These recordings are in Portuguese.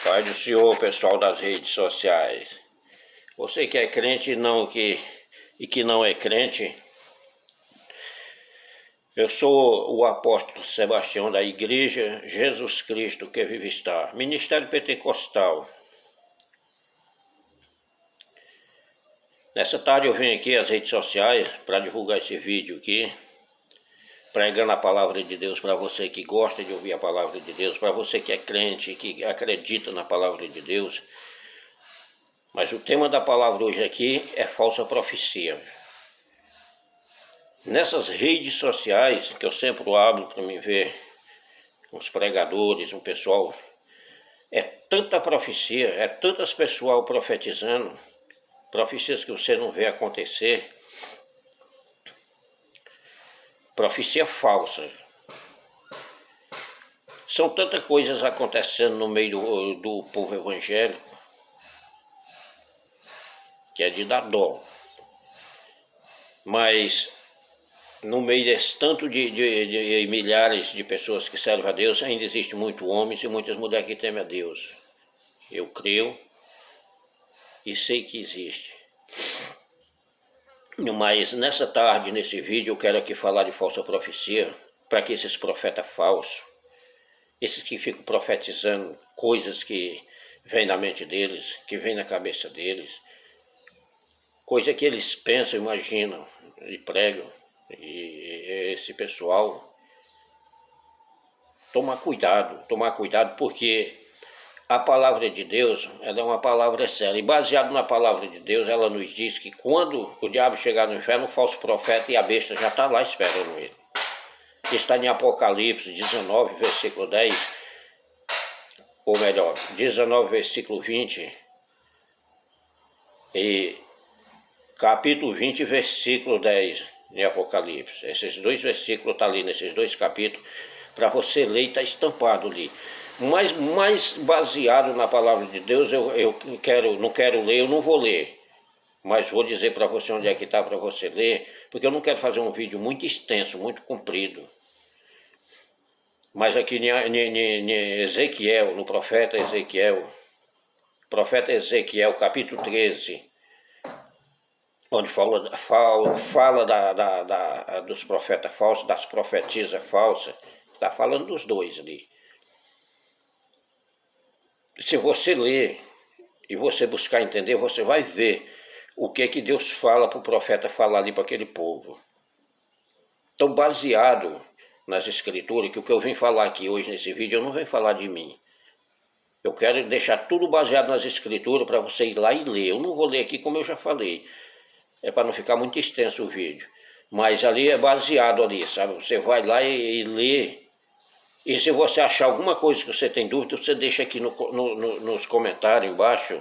Paz do Senhor, pessoal das redes sociais. Você que é crente e que não é crente, eu sou o apóstolo Sebastião da Igreja Jesus Cristo que vive está, Ministério Pentecostal. Nessa tarde eu venho aqui às redes sociais para divulgar esse vídeo aqui, pregando a palavra de Deus para você que gosta de ouvir a palavra de Deus, para você que é crente, que acredita na palavra de Deus. Mas o tema da palavra hoje aqui é falsa profecia. Nessas redes sociais que eu sempre abro para me ver uns pregadores, um pessoal, é tanta profecia, é tantas pessoas profetizando, profecias que você não vê acontecer, profecia falsa. São tantas coisas acontecendo no meio do povo evangélico que é de dar dó. Mas no meio desse tanto de milhares de pessoas que servem a Deus, ainda existe muitos homens e muitas mulheres que temem a Deus. Eu creio e sei que existe. Mas nessa tarde, nesse vídeo, eu quero aqui falar de falsa profecia, para que esses profetas falsos, esses que ficam profetizando coisas que vêm na mente deles, que vêm na cabeça deles, coisa que eles pensam, imaginam e pregam, e esse pessoal tomar cuidado, porque a palavra de Deus, ela é uma palavra séria, e baseado na palavra de Deus, ela nos diz que quando o diabo chegar no inferno, o falso profeta e a besta já está lá esperando ele. Está em Apocalipse 19, versículo 10, ou melhor, 19, versículo 20, e capítulo 20, versículo 10, em Apocalipse. Esses dois versículos estão ali nesses dois capítulos, para você ler e está estampado ali. Mas mais baseado na palavra de Deus, não quero ler, eu não vou ler. Mas vou dizer para você onde é que está para você ler, porque eu não quero fazer um vídeo muito extenso, muito comprido. Mas aqui em Ezequiel, no profeta Ezequiel, capítulo 13, onde fala dos profetas falsos, das profetisas falsas, está falando dos dois ali. Se você ler e você buscar entender, você vai ver o que Deus fala para o profeta falar ali para aquele povo. Então, baseado nas escrituras, que o que eu vim falar aqui hoje nesse vídeo, eu não venho falar de mim. Eu quero deixar tudo baseado nas escrituras para você ir lá e ler. Eu não vou ler aqui como eu já falei. É para não ficar muito extenso o vídeo. Mas ali é baseado ali, sabe? Você vai lá e lê. E se você achar alguma coisa que você tem dúvida, você deixa aqui nos comentários embaixo,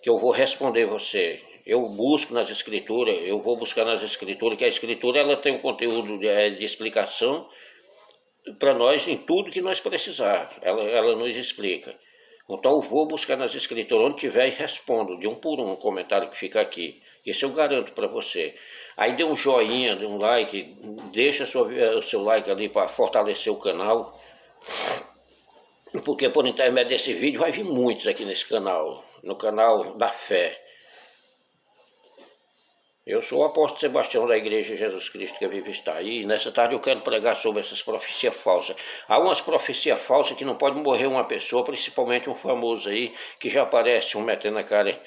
que eu vou responder você. Eu busco nas escrituras, eu vou buscar nas escrituras, que a escritura ela tem um conteúdo de explicação para nós em tudo que nós precisar. Ela nos explica. Então eu vou buscar nas escrituras, onde tiver, e respondo de um por um comentário que fica aqui. Isso eu garanto para você. Aí dê um joinha, dê um like, deixa o seu like ali para fortalecer o canal. Porque por intermédio desse vídeo vai vir muitos aqui nesse canal, no canal da fé. Eu sou o apóstolo Sebastião da Igreja Jesus Cristo que vive está aí, e nessa tarde eu quero pregar sobre essas profecias falsas. Há umas profecias falsas que não pode morrer uma pessoa, principalmente um famoso aí, que já aparece metendo a cara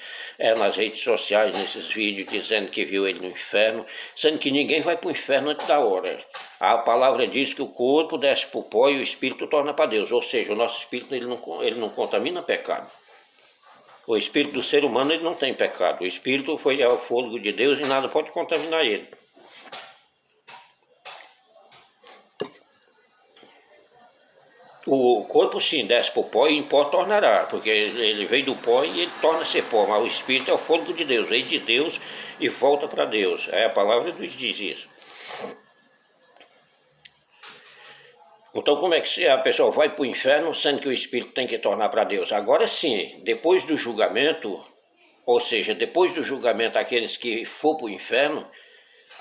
nas redes sociais, nesses vídeos, dizendo que viu ele no inferno, sendo que ninguém vai para o inferno antes da hora. A palavra diz que o corpo desce para o pó e o espírito torna para Deus, ou seja, o nosso espírito ele não contamina pecado. O espírito do ser humano ele não tem pecado. O espírito é o fôlego de Deus e nada pode contaminar ele. O corpo sim desce para o pó e em pó tornará, porque ele veio do pó e ele torna-se pó, mas o espírito é o fôlego de Deus, veio de Deus e volta para Deus. A palavra nos diz isso. Então como é que a pessoa vai para o inferno, sendo que o espírito tem que tornar para Deus? Agora sim, depois do julgamento, ou seja, depois do julgamento, aqueles que for para o inferno,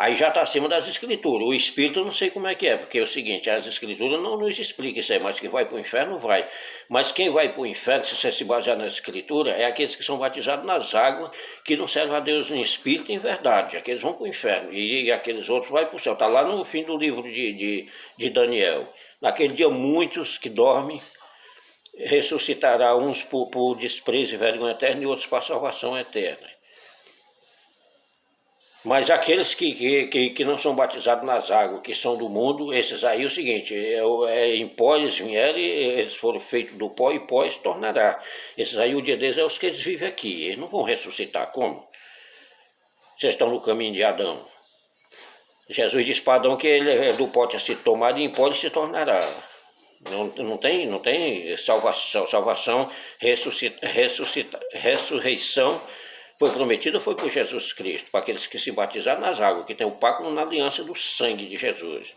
Aí já está acima das escrituras. O espírito eu não sei como é que é, porque é o seguinte, as escrituras não nos explicam isso aí, mas que vai para o inferno, vai. Mas quem vai para o inferno, se você se basear na escritura, é aqueles que são batizados nas águas, que não servem a Deus em espírito e em verdade. Aqueles vão para o inferno, e aqueles outros vão para o céu. Está lá no fim do livro de Daniel. Naquele dia muitos que dormem ressuscitará, uns por desprezo e vergonha eterna e outros para salvação eterna. Mas aqueles que não são batizados nas águas, que são do mundo, esses aí é o seguinte, em pó eles vieram, eles foram feitos do pó e pó se tornará. Esses aí o dia deles é os que eles vivem aqui, eles não vão ressuscitar, como? Vocês estão no caminho de Adão. Jesus disse para Adão que ele do pó tinha sido tomado e em pó ele se tornará. Não tem salvação, ressurreição foi prometida foi por Jesus Cristo, para aqueles que se batizaram nas águas, que tem o pacto na aliança do sangue de Jesus.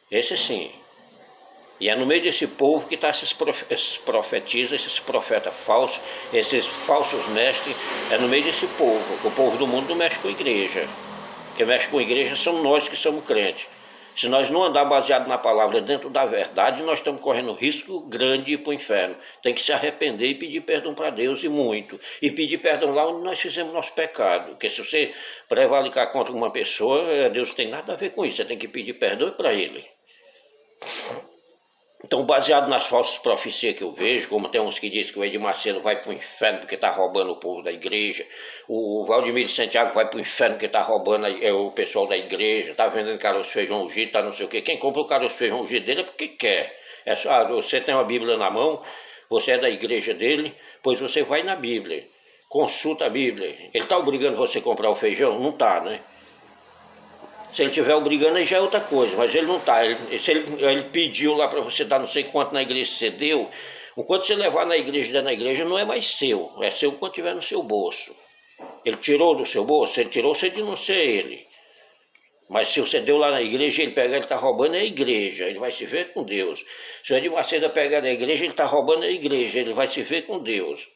Esse sim. E é no meio desse povo que está esses profetisas, esses profetas falsos, esses falsos mestres, é no meio desse povo, que o povo do mundo não mexe com a igreja. Quem mexe com a igreja somos nós que somos crentes. Se nós não andar baseado na palavra dentro da verdade, nós estamos correndo risco grande de ir para o inferno. Tem que se arrepender e pedir perdão para Deus e muito. E pedir perdão lá onde nós fizemos nosso pecado. Porque se você prevaricar contra uma pessoa, Deus tem nada a ver com isso. Você tem que pedir perdão para ele. Então, baseado nas falsas profecias que eu vejo, como tem uns que dizem que o Edir Macedo vai para o inferno porque está roubando o povo da igreja, o Valdemir de Santiago vai para o inferno porque está roubando o pessoal da igreja, está vendendo caroço feijão ungido, está não sei o quê. Quem compra o caroço feijão ungido dele é porque quer. É só, você tem uma Bíblia na mão, você é da igreja dele, pois você vai na Bíblia, consulta a Bíblia. Ele está obrigando você a comprar o feijão? Não está, né? Se ele estiver obrigando, aí já é outra coisa, mas ele não está. Se ele pediu lá para você dar não sei quanto na igreja, você deu. Enquanto você levar na igreja e der na igreja, não é mais seu. É seu quando estiver no seu bolso. Ele tirou do seu bolso, ele tirou, você de não ser ele. Mas se você deu lá na igreja, ele pegar, ele está roubando a igreja, ele vai se ver com Deus. Se o Edir Macedo pegar da igreja, ele está roubando a igreja, ele vai se ver com Deus.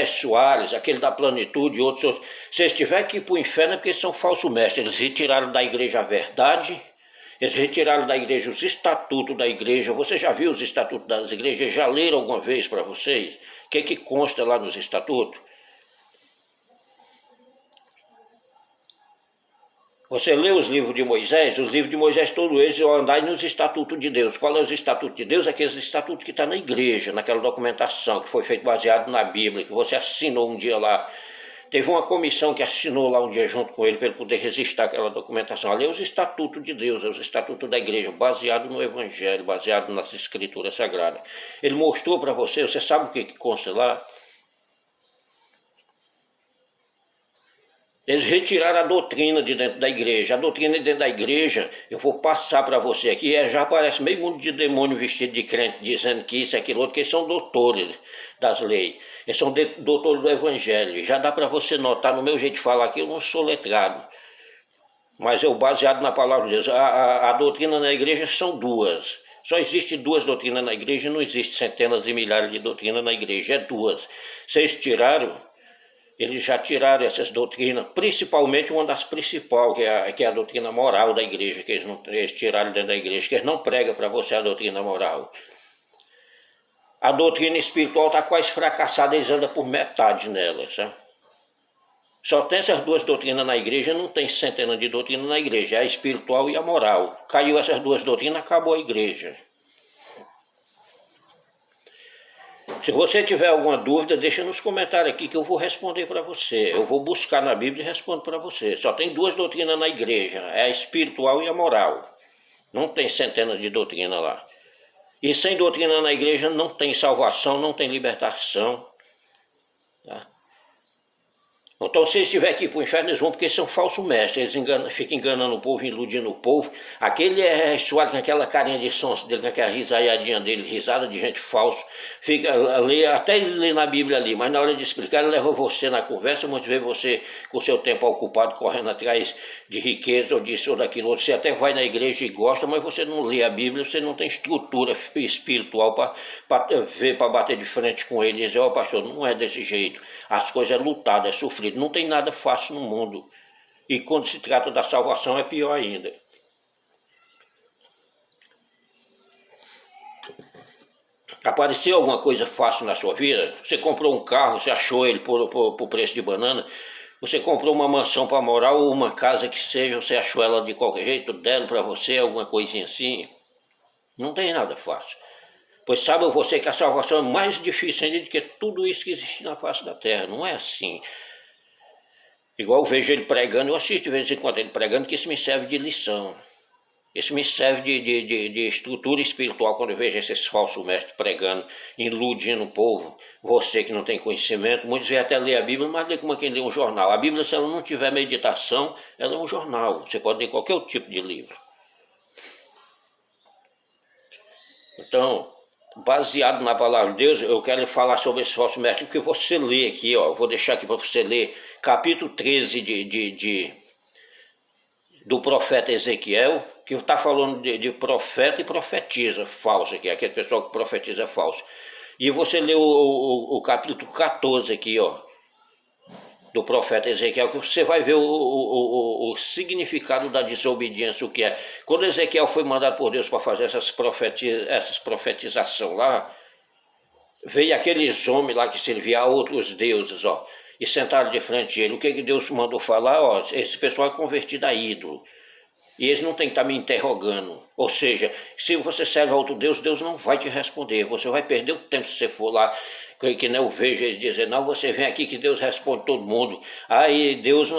Soares, aquele da plenitude, outros. Se eles tiverem que ir para o inferno é porque eles são falsos mestres. Eles retiraram da igreja a verdade, eles retiraram da igreja os estatutos da igreja. Você já viu os estatutos das igrejas? Já leram alguma vez para vocês? O que consta lá nos estatutos? Você lê os livros de Moisés todos eles andam nos estatutos de Deus. Qual é os estatutos de Deus? Aqueles estatutos que estão na igreja, naquela documentação que foi feita baseado na Bíblia, que você assinou um dia lá. Teve uma comissão que assinou lá um dia junto com ele para ele poder resistir àquela documentação. Ali é os estatutos de Deus, é os estatutos da igreja, baseado no Evangelho, baseado nas Escrituras Sagradas. Ele mostrou para você sabe o que consta lá? Eles retiraram a doutrina de dentro da igreja. A doutrina de dentro da igreja, eu vou passar para você aqui, já aparece meio mundo de demônio vestido de crente, dizendo que isso, aquilo outro, que eles são doutores das leis. Eles são doutores do evangelho. Já dá para você notar no meu jeito de falar aqui, eu não sou letrado. Mas eu baseado na palavra de Deus. A doutrina na igreja são duas. Só existe duas doutrinas na igreja, não existe centenas e milhares de doutrinas na igreja, é duas. Vocês tiraram... Eles já tiraram essas doutrinas, principalmente uma das principais, que é a doutrina moral da igreja, que eles tiraram dentro da igreja, que eles não pregam para você a doutrina moral. A doutrina espiritual está quase fracassada, eles andam por metade nela, sabe? Só tem essas duas doutrinas na igreja, não tem centenas de doutrinas na igreja, é a espiritual e a moral. Caiu essas duas doutrinas, acabou a igreja. Se você tiver alguma dúvida, deixa nos comentários aqui que eu vou responder para você. Eu vou buscar na Bíblia e respondo para você. Só tem duas doutrinas na igreja, é a espiritual e a moral. Não tem centenas de doutrinas lá. E sem doutrina na igreja não tem salvação, não tem libertação. Tá? Então, se eles tiverem que ir para o inferno, eles vão porque são falsos mestres. Eles ficam enganando o povo, iludindo o povo. Aquele é suado com aquela carinha de sonso dele, com aquela risaiadinha dele, risada de gente falsa. Fica, até ele lê na Bíblia ali, mas na hora de explicar, ele leva você na conversa. Muitas vezes você, com o seu tempo ocupado, correndo atrás de riqueza ou disso ou daquilo outro. Você até vai na igreja e gosta, mas você não lê a Bíblia, você não tem estrutura espiritual para bater de frente com ele e dizer, pastor, não é desse jeito. As coisas é lutado, é sofrido. Não tem nada fácil no mundo. E quando se trata da salvação é pior ainda. Apareceu alguma coisa fácil na sua vida? Você comprou um carro, você achou ele por preço de banana? Você comprou uma mansão para morar ou uma casa que seja, você achou ela de qualquer jeito, deram para você, alguma coisinha assim? Não tem nada fácil. Pois sabe você que a salvação é mais difícil ainda do que tudo isso que existe na face da terra. Não é assim. Igual eu vejo ele pregando, eu assisto de vez em quando ele pregando, que isso me serve de lição. Isso me serve de estrutura espiritual quando eu vejo esses falsos mestres pregando, iludindo o povo. Você que não tem conhecimento, muitos vêm até ler a Bíblia, mas lê como quem lê um jornal. A Bíblia, se ela não tiver meditação, ela é um jornal. Você pode ler qualquer outro tipo de livro. Então, baseado na palavra de Deus, eu quero falar sobre esse falso mestre, porque você lê aqui, ó, vou deixar aqui para você ler, capítulo 13 do profeta Ezequiel, que está falando de profeta e profetiza falso aqui, aquele pessoal que profetiza falso. E você lê o capítulo 14 aqui, ó, do profeta Ezequiel, que você vai ver o significado da desobediência, o que é. Quando Ezequiel foi mandado por Deus para fazer essas profetizações lá, veio aqueles homens lá que serviam a outros deuses, ó, e sentaram de frente a ele. O que Deus mandou falar? Ó, esse pessoal é convertido a ídolo. E eles não têm que estar me interrogando. Ou seja, se você serve a outro Deus, Deus não vai te responder. Você vai perder o tempo se você for lá, que nem eu vejo eles dizer, não, você vem aqui que Deus responde todo mundo. Aí Deus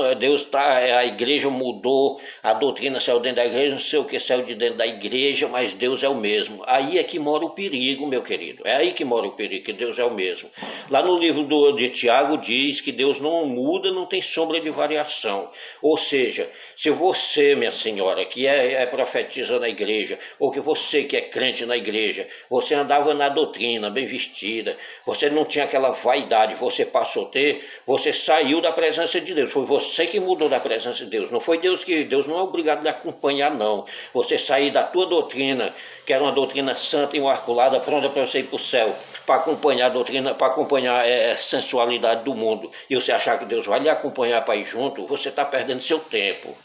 tá, a igreja mudou, a doutrina saiu dentro da igreja, não sei o que saiu de dentro da igreja, mas Deus é o mesmo. Aí é que mora o perigo, meu querido. É aí que mora o perigo, que Deus é o mesmo. Lá no livro de Tiago diz que Deus não muda, não tem sombra de variação. Ou seja, se você, minha senhora, que profetiza na igreja, ou que você que é crente na igreja, você andava na doutrina, bem vestida, você não tinha aquela vaidade, você passou a ter, você saiu da presença de Deus, foi você que mudou da presença de Deus, não foi Deus que, Deus não é obrigado a acompanhar não, você sair da tua doutrina, que era uma doutrina santa e imaculada, pronta para você ir para o céu, para acompanhar a doutrina, para acompanhar a sensualidade do mundo, e você achar que Deus vai lhe acompanhar para ir junto, você está perdendo seu tempo.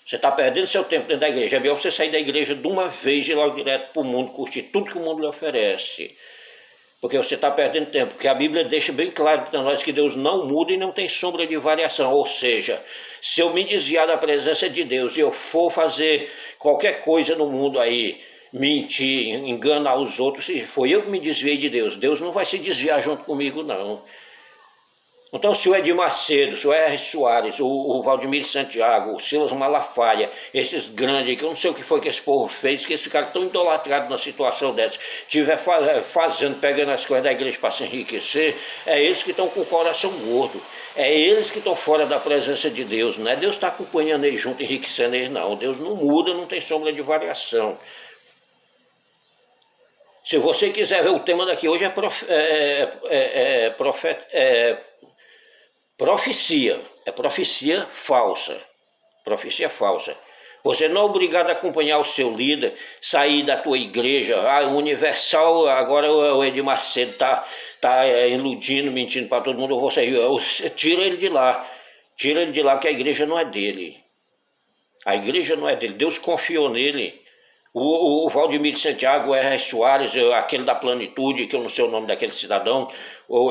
Você está perdendo seu tempo dentro da igreja. É melhor você sair da igreja de uma vez e ir logo direto para o mundo, curtir tudo que o mundo lhe oferece. Porque você está perdendo tempo. Porque a Bíblia deixa bem claro para nós que Deus não muda e não tem sombra de variação. Ou seja, se eu me desviar da presença de Deus e eu for fazer qualquer coisa no mundo aí, mentir, enganar os outros, se foi eu que me desviei de Deus, Deus não vai se desviar junto comigo não. Então, se o Edir Macedo, se o R. Soares, o Valdemir Santiago, o Silas Malafaia, esses grandes, que eu não sei o que foi que esse povo fez, que eles ficaram tão idolatrados na situação dessa, estiver pegando as coisas da igreja para se enriquecer, é eles que estão com o coração gordo. É eles que estão fora da presença de Deus, não é Deus está acompanhando eles junto, enriquecendo eles, não. Deus não muda, não tem sombra de variação. Se você quiser ver o tema daqui hoje profecia, é profecia falsa. Profecia falsa. Você não é obrigado a acompanhar o seu líder, sair da tua igreja. O Universal, agora o Edir Macedo tá iludindo, mentindo para todo mundo. Tira ele de lá. Tira ele de lá, porque a igreja não é dele. A igreja não é dele. Deus confiou nele. O Valdemir Santiago, o R. Soares, aquele da Plenitude, que eu não sei o nome daquele cidadão,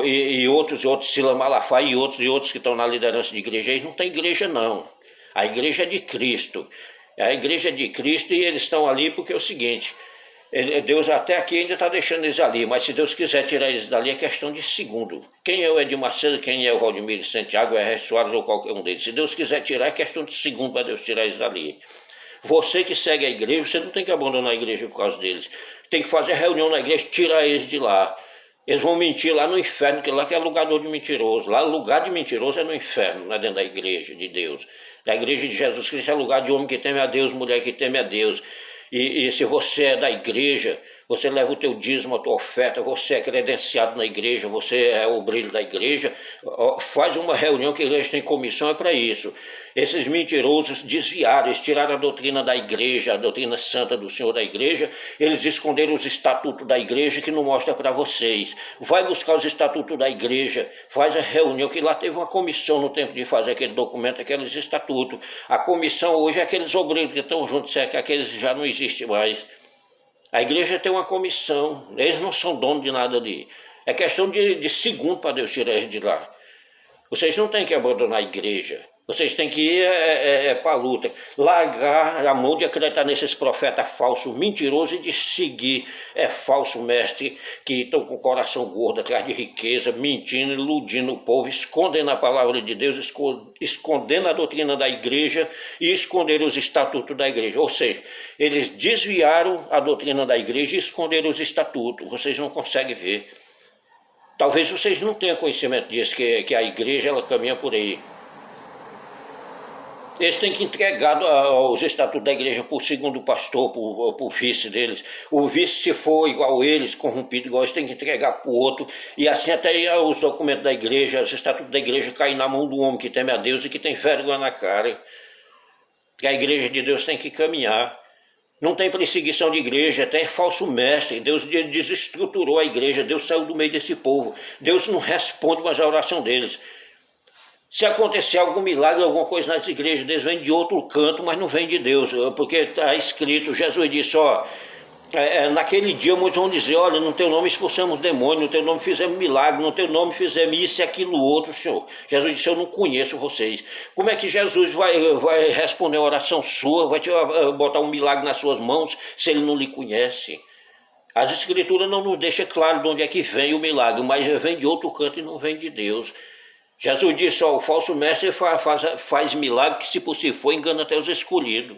e outros, Silas Malafaia e outros que estão na liderança de igreja, eles não tem igreja não. A igreja é de Cristo. A igreja é de Cristo e eles estão ali porque é o seguinte, Deus até aqui ainda está deixando eles ali, mas se Deus quiser tirar eles dali é questão de segundo. Quem é o Edir Macedo, quem é o Valdemir Santiago, o R. Soares ou qualquer um deles, se Deus quiser tirar é questão de segundo para Deus tirar eles dali. Você que segue a igreja, você não tem que abandonar a igreja por causa deles. Tem que fazer reunião na igreja, tirar eles de lá. Eles vão mentir lá no inferno, que lá que é lugar de mentiroso. Lá lugar de mentiroso é no inferno, não é dentro da igreja de Deus. A igreja de Jesus Cristo é lugar de homem que teme a Deus, mulher que teme a Deus. E se você é da igreja, você leva o teu dízimo, a tua oferta, você é credenciado na igreja, você é o brilho da igreja, faz uma reunião que a igreja tem comissão, é para isso. Esses mentirosos desviaram, eles tiraram a doutrina da igreja, a doutrina santa do Senhor da igreja, eles esconderam os estatutos da igreja que não mostra para vocês. Vai buscar os estatutos da igreja, faz a reunião, que lá teve uma comissão no tempo de fazer aquele documento, aqueles estatutos. A comissão hoje é aqueles obreiros que estão juntos, é que aqueles já não existem mais. A igreja tem uma comissão, eles não são donos de nada ali. É questão de segundo para Deus tirar eles de lá. Vocês não têm que abandonar a igreja. Vocês têm que ir para a luta, largar a mão de acreditar nesses profetas falsos, mentirosos, e de seguir falso mestre que estão com o coração gordo atrás de riqueza, mentindo, iludindo o povo, escondendo a palavra de Deus, escondendo a doutrina da igreja e escondendo os estatutos da igreja. Ou seja, eles desviaram a doutrina da igreja e esconderam os estatutos. Vocês não conseguem ver. Talvez vocês não tenham conhecimento disso, que a igreja ela caminha por aí. Eles têm que entregar os estatutos da igreja para o segundo pastor, para o vice deles. O vice, se for igual eles, corrompido igual eles, tem que entregar para o outro. E assim até os documentos da igreja, os estatutos da igreja caem na mão do homem que teme a Deus e que tem vergonha na cara. Que a igreja de Deus tem que caminhar. Não tem perseguição de igreja, tem falso mestre. Deus desestruturou a igreja, Deus saiu do meio desse povo. Deus não responde mais a oração deles. Se acontecer algum milagre, alguma coisa nas igrejas, eles vêm de outro canto, mas não vem de Deus, porque está escrito, Jesus disse, naquele dia muitos vão dizer, olha, no teu nome expulsamos demônio, no teu nome fizemos milagre, no teu nome fizemos isso e aquilo outro, Senhor. Jesus disse, eu não conheço vocês. Como é que Jesus vai responder a oração sua, vai te botar um milagre nas suas mãos, se ele não lhe conhece? As escrituras não nos deixam claro de onde é que vem o milagre, mas vem de outro canto e não vem de Deus. Jesus disse, o falso mestre faz milagre que, se possível for, engana até os escolhidos.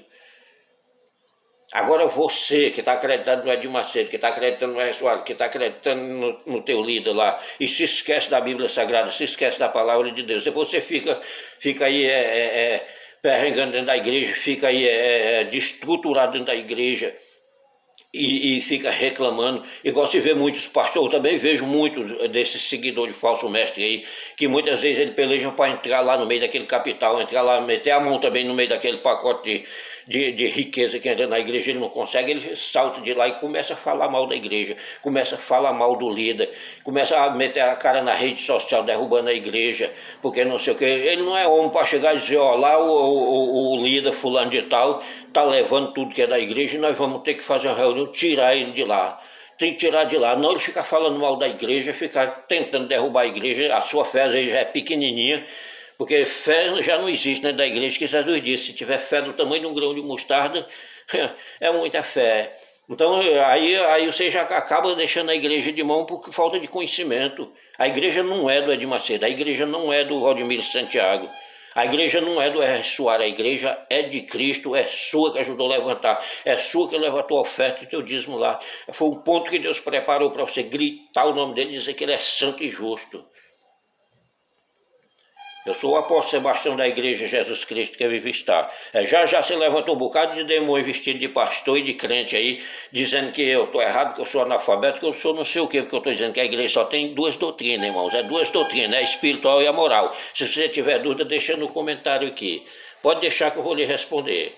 Agora você que está acreditando no Edir Macedo, que está acreditando no Ressoado, que está acreditando no teu líder lá, e se esquece da Bíblia Sagrada, se esquece da palavra de Deus, depois você fica aí perrengando dentro da igreja, fica aí destruturado dentro da igreja, e fica reclamando, igual se vê muitos pastores, eu também vejo muitos desses seguidores de falso mestre aí, que muitas vezes ele peleja para entrar lá no meio daquele capital, entrar lá, meter a mão também no meio daquele pacote de riqueza que entra na igreja, ele não consegue, ele salta de lá e começa a falar mal da igreja, começa a falar mal do líder, começa a meter a cara na rede social, derrubando a igreja, porque não sei o que, ele não é homem para chegar e dizer, lá o líder fulano de tal está levando tudo que é da igreja e nós vamos ter que fazer uma reunião, tirar ele de lá. Tem que tirar de lá, não ele ficar falando mal da igreja, ficar tentando derrubar a igreja, a sua fé às vezes já é pequenininha, porque fé já não existe dentro da igreja, que Jesus disse, se tiver fé do tamanho de um grão de mostarda, é muita fé. Então aí você já acaba deixando a igreja de mão por falta de conhecimento. A igreja não é do Edir Macedo, a igreja não é do Valdemiro Santiago, a igreja não é do R. Soares, a igreja é de Cristo, é sua que ajudou a levantar, é sua que leva a tua oferta e teu dízimo lá. Foi um ponto que Deus preparou para você gritar o nome dele e dizer que ele é santo e justo. Eu sou o apóstolo Sebastião da igreja Jesus Cristo que vive está. Já se levanta um bocado de demônio vestido de pastor e de crente aí, dizendo que eu estou errado, que eu sou analfabeto, que eu sou não sei o quê, porque eu estou dizendo que a igreja só tem duas doutrinas, irmãos. É duas doutrinas, a espiritual e a moral. Se você tiver dúvida, deixa no comentário aqui. Pode deixar que eu vou lhe responder.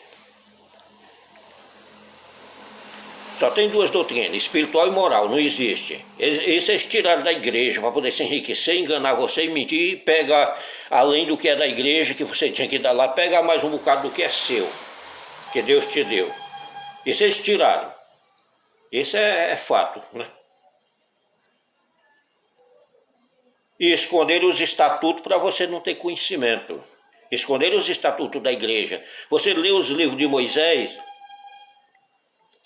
Só tem duas doutrinas, espiritual e moral, não existe. Isso eles tiraram da igreja para poder se enriquecer, enganar você e mentir e pegar, além do que é da igreja, que você tinha que dar lá, pegar mais um bocado do que é seu, que Deus te deu. Isso eles tiraram. Isso é fato, né? E esconderam os estatutos para você não ter conhecimento. Esconderam os estatutos da igreja. Você lê os livros de Moisés...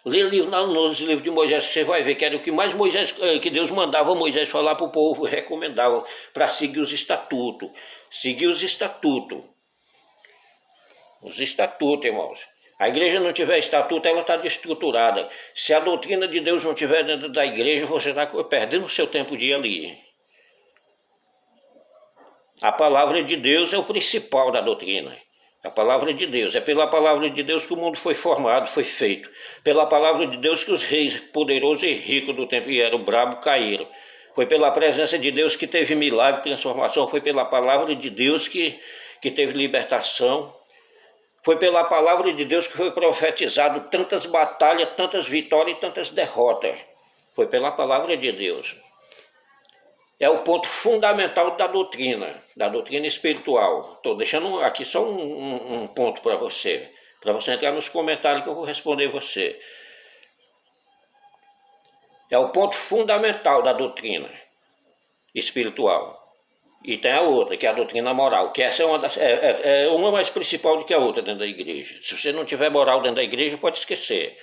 Lê nos livros de Moisés que você vai ver que era o que mais que Deus mandava Moisés falar para o povo, recomendava para seguir os estatutos. Seguir os estatutos. Os estatutos, irmãos. A igreja não tiver estatuto, ela está destruturada. Se a doutrina de Deus não estiver dentro da igreja, você está perdendo o seu tempo de ir ali. A palavra de Deus é o principal da doutrina. A palavra de Deus. É pela palavra de Deus que o mundo foi formado, foi feito. Pela palavra de Deus que os reis poderosos e ricos do tempo que eram brabo caíram. Foi pela presença de Deus que teve milagre, transformação. Foi pela palavra de Deus que teve libertação. Foi pela palavra de Deus que foi profetizado tantas batalhas, tantas vitórias e tantas derrotas. Foi pela palavra de Deus. É o ponto fundamental da doutrina espiritual. Estou deixando aqui só um ponto para você entrar nos comentários que eu vou responder você. É o ponto fundamental da doutrina espiritual. E tem a outra, que é a doutrina moral, que essa é uma mais principal do que a outra dentro da igreja. Se você não tiver moral dentro da igreja, pode esquecer.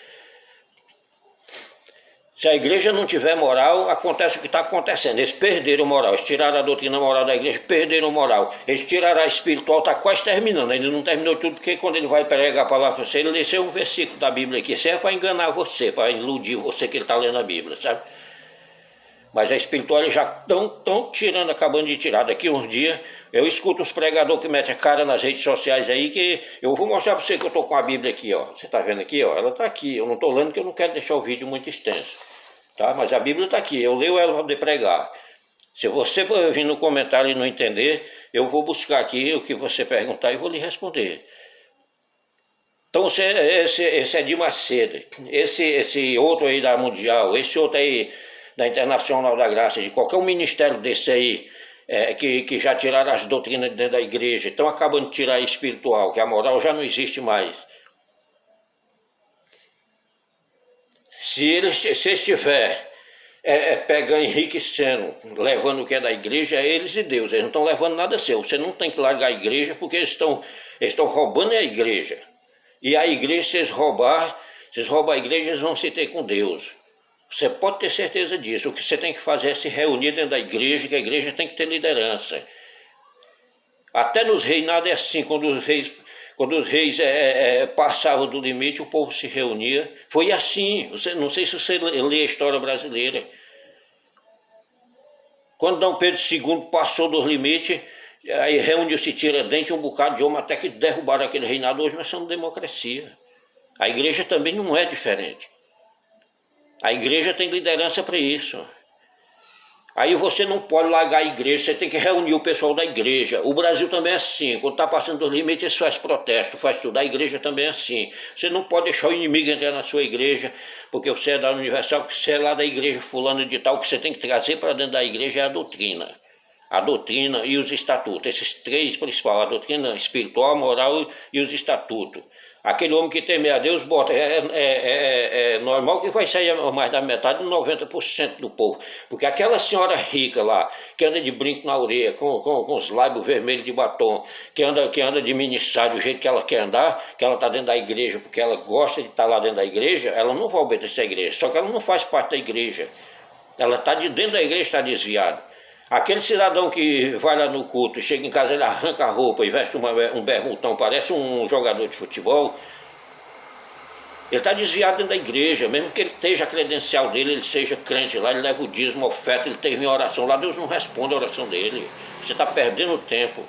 Se a igreja não tiver moral, acontece o que está acontecendo. Eles perderam moral, eles tiraram a doutrina moral da igreja, perderam moral. Eles tiraram a espiritual, está quase terminando. Ele não terminou tudo, porque quando ele vai pregar a palavra para você, ele lê um versículo da Bíblia aqui. Serve para enganar você, para iludir você que ele está lendo a Bíblia, sabe? Mas a espiritual eles já estão tirando, acabando de tirar. Daqui uns dias, eu escuto uns pregadores que metem a cara nas redes sociais aí, que eu vou mostrar para você que eu estou com a Bíblia aqui, ó. Você está vendo aqui, ó? Ela está aqui. Eu não estou lendo porque eu não quero deixar o vídeo muito extenso. Tá? Mas a Bíblia está aqui, eu leio ela para poder pregar. Se você vir no comentário e não entender, eu vou buscar aqui o que você perguntar e vou lhe responder. Então esse é de Macedo, esse outro aí da Mundial, esse outro aí da Internacional da Graça, de qualquer ministério desse aí, que já tiraram as doutrinas dentro da igreja, estão acabando de tirar a espiritual, que a moral já não existe mais. Se eles estiver pegando, enriquecendo, levando o que é da igreja, é eles e Deus. Eles não estão levando nada seu. Você não tem que largar a igreja porque eles estão roubando a igreja. E a igreja, se eles roubar a igreja, eles vão se ter com Deus. Você pode ter certeza disso. O que você tem que fazer é se reunir dentro da igreja, que a igreja tem que ter liderança. Até nos reinados é assim, quando os reis passavam do limite, o povo se reunia. Foi assim, não sei se você lê a história brasileira. Quando Dom Pedro II passou dos limites, aí reuniu-se Tiradentes, um bocado de homem, até que derrubaram aquele reinado. Hoje nós somos democracia. A igreja também não é diferente. A igreja tem liderança para isso. Aí você não pode largar a igreja, você tem que reunir o pessoal da igreja. O Brasil também é assim, quando está passando dos limites, eles fazem protesto, faz tudo. A igreja também é assim. Você não pode deixar o inimigo entrar na sua igreja, porque você é da Universal, porque você é lá da igreja fulano de tal. O que você tem que trazer para dentro da igreja é a doutrina. A doutrina e os estatutos, esses três principais, a doutrina espiritual, a moral e os estatutos. Aquele homem que teme a Deus, bota, é normal que vai sair mais da metade, 90% do povo. Porque aquela senhora rica lá, que anda de brinco na orelha, com os lábios vermelhos de batom, que anda de ministério do jeito que ela quer andar, que ela está dentro da igreja, porque ela gosta de estar lá dentro da igreja, ela não vai obedecer à igreja, só que ela não faz parte da igreja. Ela está de dentro da igreja, está desviada. Aquele cidadão que vai lá no culto, chega em casa, ele arranca a roupa e veste um bermutão, parece um jogador de futebol, ele está desviado dentro da igreja. Mesmo que ele esteja a credencial dele, ele seja crente lá, ele leva o dízimo, oferta, ele teve em oração lá, Deus não responde a oração dele. Você está perdendo tempo.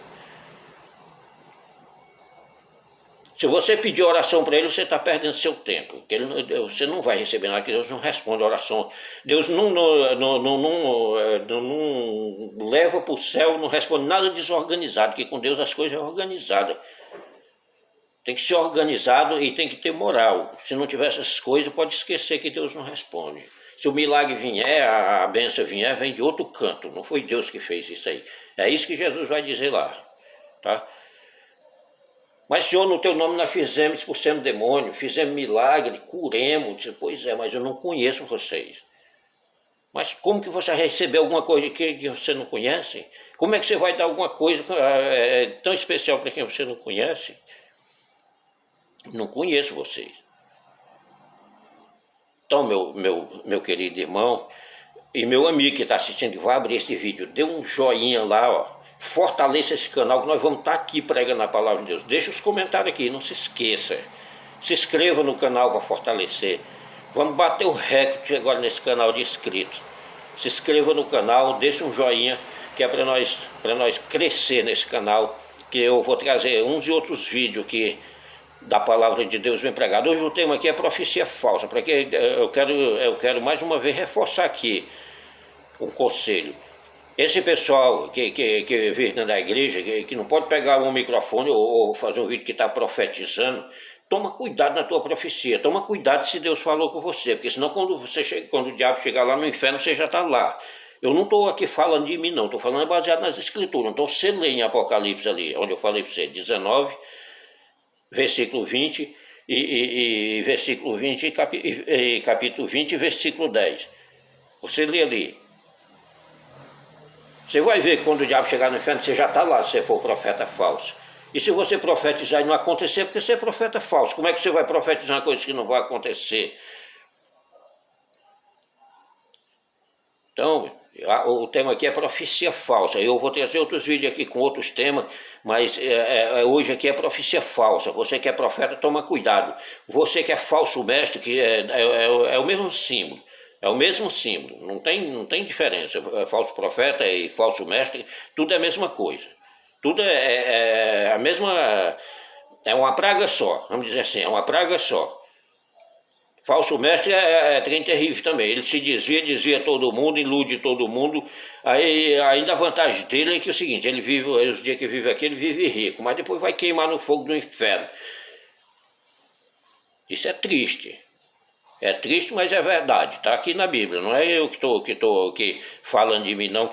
Se você pedir oração para ele, você está perdendo seu tempo. Porque você não vai receber nada, que Deus não responde a oração. Deus não leva para o céu, não responde nada desorganizado, porque com Deus as coisas são organizadas. Tem que ser organizado e tem que ter moral. Se não tiver essas coisas, pode esquecer que Deus não responde. Se o milagre vier, a bênção vier, vem de outro canto. Não foi Deus que fez isso aí. É isso que Jesus vai dizer lá. Tá? Mas, Senhor, no teu nome nós fizemos, expulsemos demônio, fizemos milagre, curemos. Disse, pois é, mas eu não conheço vocês. Mas como que você recebeu alguma coisa que você não conhece? Como é que você vai dar alguma coisa tão especial para quem você não conhece? Não conheço vocês. Então, meu querido irmão e meu amigo que está assistindo, vai abrir esse vídeo, dê um joinha lá, ó. Fortaleça esse canal, que nós vamos estar aqui pregando a palavra de Deus. Deixa os comentários aqui, não se esqueça. Se inscreva no canal para fortalecer. Vamos bater o recorde agora nesse canal de inscritos. Se inscreva no canal, deixa um joinha, que é para nós crescer nesse canal que eu vou trazer uns e outros vídeos aqui da palavra de Deus bem pregada. Hoje o tema aqui é profecia falsa, para que eu quero mais uma vez reforçar aqui um conselho. Esse pessoal que vive dentro da igreja, que não pode pegar um microfone ou fazer um vídeo que está profetizando, toma cuidado na tua profecia, toma cuidado se Deus falou com você, porque senão quando o diabo chegar lá no inferno, você já está lá. Eu não estou aqui falando de mim não, estou falando baseado nas escrituras. Então você lê em Apocalipse ali, onde eu falei para você, 19, versículo 20 e versículo 20 e capítulo 20, versículo 10. Você lê ali. Você vai ver que quando o diabo chegar no inferno, você já está lá, se você for profeta falso. E se você profetizar e não acontecer, porque você é profeta falso. Como é que você vai profetizar uma coisa que não vai acontecer? Então, o tema aqui é profecia falsa. Eu vou trazer outros vídeos aqui com outros temas, mas hoje aqui é profecia falsa. Você que é profeta, toma cuidado. Você que é falso mestre, que é o mesmo símbolo. É o mesmo símbolo, não tem diferença. Falso profeta e falso mestre, tudo é a mesma coisa. Tudo é a mesma. É uma praga só, vamos dizer assim, é uma praga só. Falso mestre é trem terrível também. Ele se desvia todo mundo, ilude todo mundo. Aí ainda a vantagem dele é que é o seguinte, ele vive, os dias que vive aqui, ele vive rico, mas depois vai queimar no fogo do inferno. Isso é triste. É triste, mas é verdade. Está aqui na Bíblia. Não é eu que estou aqui falando de mim, não.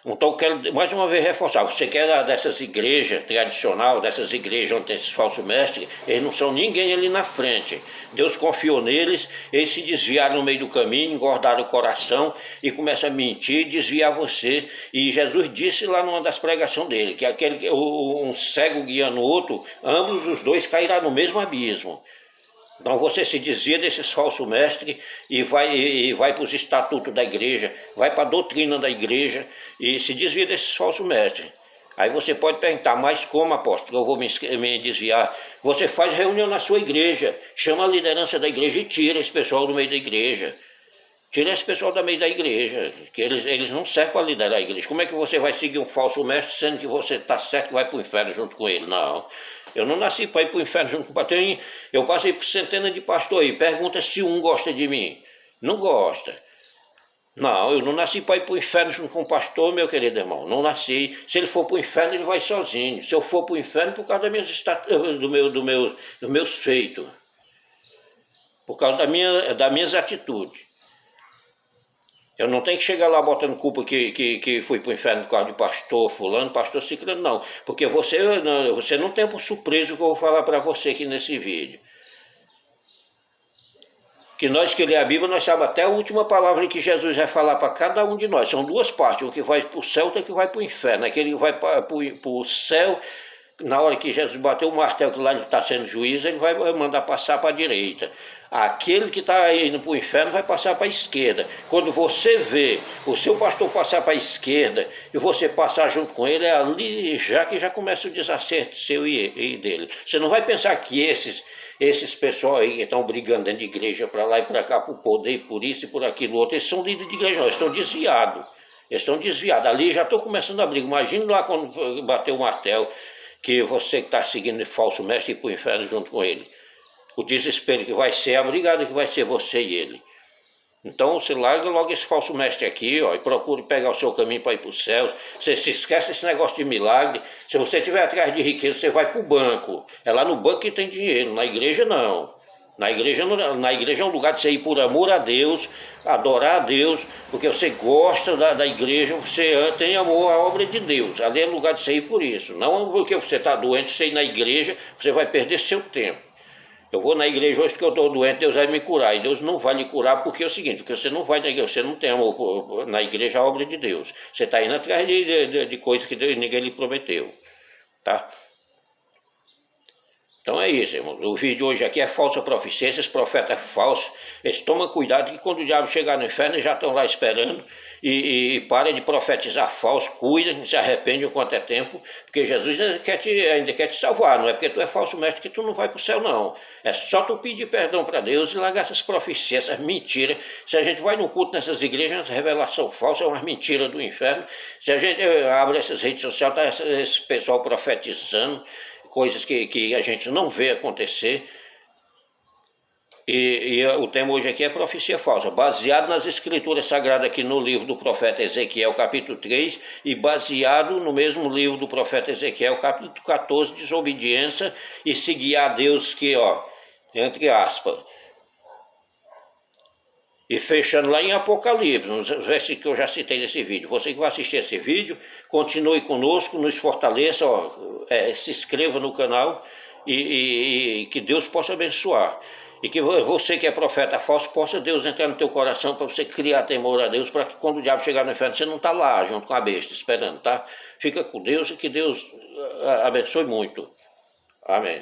Então eu quero mais uma vez reforçar. Você quer dessas igrejas tradicionais, dessas igrejas onde tem esses falsos mestres, eles não são ninguém ali na frente. Deus confiou neles, eles se desviaram no meio do caminho, engordaram o coração e começam a mentir, desviar você. E Jesus disse lá numa das pregações dele, que um cego guiando o outro, ambos os dois cairão no mesmo abismo. Então você se desvia desses falsos mestres e vai para os estatutos da igreja, vai para a doutrina da igreja e se desvia desses falsos mestres. Aí você pode perguntar, mas como, apóstolo, eu vou me desviar? Você faz reunião na sua igreja, chama a liderança da igreja e tira esse pessoal do meio da igreja. Tira esse pessoal do meio da igreja, que eles não servem para liderar a igreja. Como é que você vai seguir um falso mestre sendo que você está certo que vai para o inferno junto com ele? Não. Eu não nasci para ir para o inferno junto com o pastor. Eu passei por centenas de pastores aí. Pergunta se um gosta de mim. Não gosta. Não, eu não nasci para ir para o inferno junto com o pastor, meu querido irmão. Não nasci. Se ele for para o inferno, ele vai sozinho. Se eu for para o inferno, por causa dos meus feitos. Por causa das minhas atitudes. Eu não tenho que chegar lá botando culpa que fui para o inferno por causa de pastor fulano, pastor ciclano, não. Porque você não tem por surpresa o que eu vou falar para você aqui nesse vídeo. Que nós que lê a Bíblia, nós sabemos até a última palavra que Jesus vai falar para cada um de nós. São duas partes, um que vai para o céu e outro que vai para o inferno. Aquele que vai para o céu, na hora que Jesus bateu o martelo, que lá ele está sendo juiz, ele vai mandar passar para a direita. Aquele que está indo para o inferno vai passar para a esquerda. Quando você vê o seu pastor passar para a esquerda e você passar junto com ele, é ali que já começa o desacerto seu e dele. Você não vai pensar que esses pessoal aí que estão brigando dentro de igreja para lá e para cá, por poder, e por isso e por aquilo outro, eles são líderes de igreja, não, eles estão desviados. Eles estão desviados. Ali já estou começando a briga. Imagina lá quando bater o martelo, que você que está seguindo o falso mestre e ir para o inferno junto com ele. O desespero que vai ser, a brigada que vai ser você e ele. Então você larga logo esse falso mestre aqui, ó, e procure pegar o seu caminho para ir para o céu. Você se esquece desse negócio de milagre. Se você estiver atrás de riqueza, você vai para o banco. É lá no banco que tem dinheiro, na igreja não. Na igreja é um lugar de você ir por amor a Deus, adorar a Deus, porque você gosta da igreja, você tem amor à obra de Deus. Ali é lugar de você ir por isso. Não porque você está doente, você ir na igreja, você vai perder seu tempo. Eu vou na igreja hoje porque eu estou doente, Deus vai me curar. E Deus não vai lhe curar porque é o seguinte, porque você não vai na igreja, você não tem amor na igreja, a obra de Deus. Você está indo atrás de coisas que ninguém lhe prometeu. Tá? Então é isso, irmão. O vídeo hoje aqui é falsa profecia, esses profetas falsos, eles tomam cuidado que quando o diabo chegar no inferno, eles já estão lá esperando e para de profetizar falso, cuida, se arrepende o quanto é tempo, porque Jesus ainda quer te salvar, não é porque tu é falso mestre que tu não vai para o céu, não. É só tu pedir perdão para Deus e largar essas profecias, essas mentiras. Se a gente vai no culto nessas igrejas, essa revelação falsa é uma mentira do inferno. Se a gente abre essas redes sociais, tá esse pessoal profetizando coisas que a gente não vê acontecer. E o tema hoje aqui é profecia falsa, baseado nas escrituras sagradas aqui no livro do profeta Ezequiel, capítulo 3, e baseado no mesmo livro do profeta Ezequiel, capítulo 14, desobediência e seguir a Deus que, ó, entre aspas. E fechando lá em Apocalipse, nos versículos que eu já citei nesse vídeo. Você que vai assistir esse vídeo, continue conosco, nos fortaleça, ó, se inscreva no canal e que Deus possa abençoar. E que você que é profeta falso, possa Deus entrar no teu coração para você criar temor a Deus, para que quando o diabo chegar no inferno, você não está lá junto com a besta esperando, tá? Fica com Deus e que Deus abençoe muito. Amém.